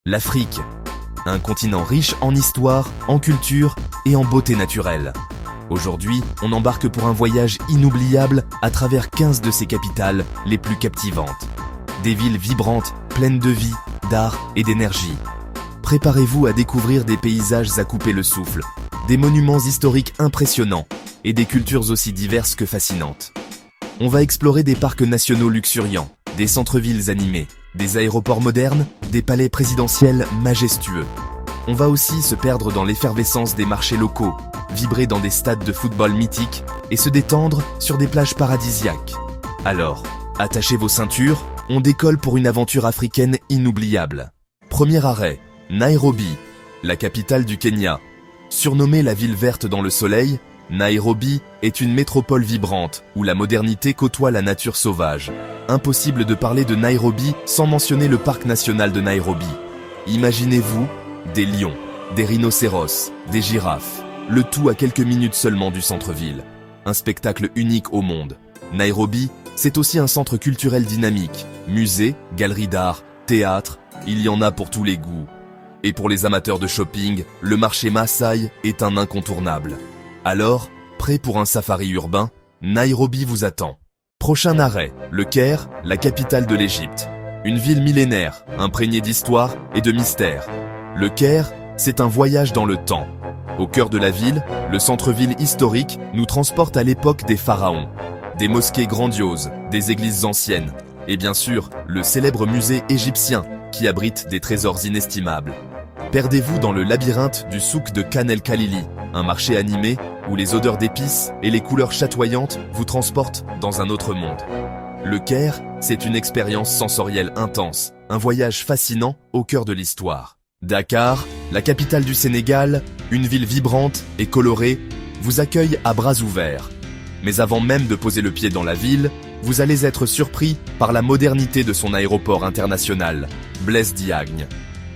L'Afrique, un continent riche en histoire, en culture et en beauté naturelle. Aujourd'hui, on embarque pour un voyage inoubliable à travers 15 de ses capitales les plus captivantes. Des villes vibrantes, pleines de vie, d'art et d'énergie. Préparez-vous à découvrir des paysages à couper le souffle, des monuments historiques impressionnants et des cultures aussi diverses que fascinantes. On va explorer des parcs nationaux luxuriants, des centres-villes animés, des aéroports modernes, des palais présidentiels majestueux. On va aussi se perdre dans l'effervescence des marchés locaux, vibrer dans des stades de football mythiques et se détendre sur des plages paradisiaques. Alors, attachez vos ceintures, on décolle pour une aventure africaine inoubliable. Premier arrêt, Nairobi, la capitale du Kenya. Surnommée la ville verte dans le soleil, Nairobi est une métropole vibrante où la modernité côtoie la nature sauvage. Impossible de parler de Nairobi sans mentionner le parc national de Nairobi. Imaginez-vous des lions, des rhinocéros, des girafes, le tout à quelques minutes seulement du centre-ville. Un spectacle unique au monde. Nairobi, c'est aussi un centre culturel dynamique. Musées, galeries d'art, théâtre, il y en a pour tous les goûts. Et pour les amateurs de shopping, le marché Maasai est un incontournable. Alors, prêt pour un safari urbain, Nairobi vous attend. Prochain arrêt, le Caire, la capitale de l'Égypte. Une ville millénaire, imprégnée d'histoire et de mystère. Le Caire, c'est un voyage dans le temps. Au cœur de la ville, le centre-ville historique nous transporte à l'époque des pharaons. Des mosquées grandioses, des églises anciennes, et bien sûr, le célèbre musée égyptien qui abrite des trésors inestimables. Perdez-vous dans le labyrinthe du souk de Khan el-Khalili, un marché animé où les odeurs d'épices et les couleurs chatoyantes vous transportent dans un autre monde. Le Caire, c'est une expérience sensorielle intense, un voyage fascinant au cœur de l'histoire. Dakar, la capitale du Sénégal, une ville vibrante et colorée, vous accueille à bras ouverts. Mais avant même de poser le pied dans la ville, vous allez être surpris par la modernité de son aéroport international, Blaise Diagne.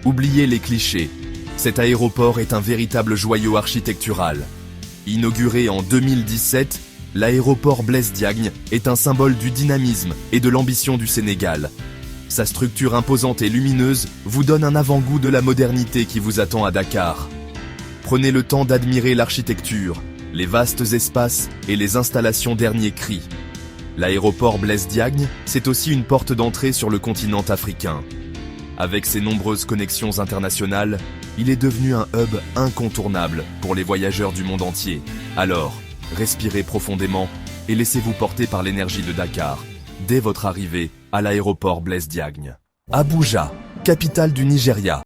Oubliez les clichés, cet aéroport est un véritable joyau architectural. Inauguré en 2017, l'aéroport Blaise Diagne est un symbole du dynamisme et de l'ambition du Sénégal. Sa structure imposante et lumineuse vous donne un avant-goût de la modernité qui vous attend à Dakar. Prenez le temps d'admirer l'architecture, les vastes espaces et les installations dernier cri. L'aéroport Blaise Diagne, c'est aussi une porte d'entrée sur le continent africain. Avec ses nombreuses connexions internationales, il est devenu un hub incontournable pour les voyageurs du monde entier. Alors, respirez profondément et laissez-vous porter par l'énergie de Dakar, dès votre arrivée à l'aéroport Blaise Diagne. Abuja, capitale du Nigeria.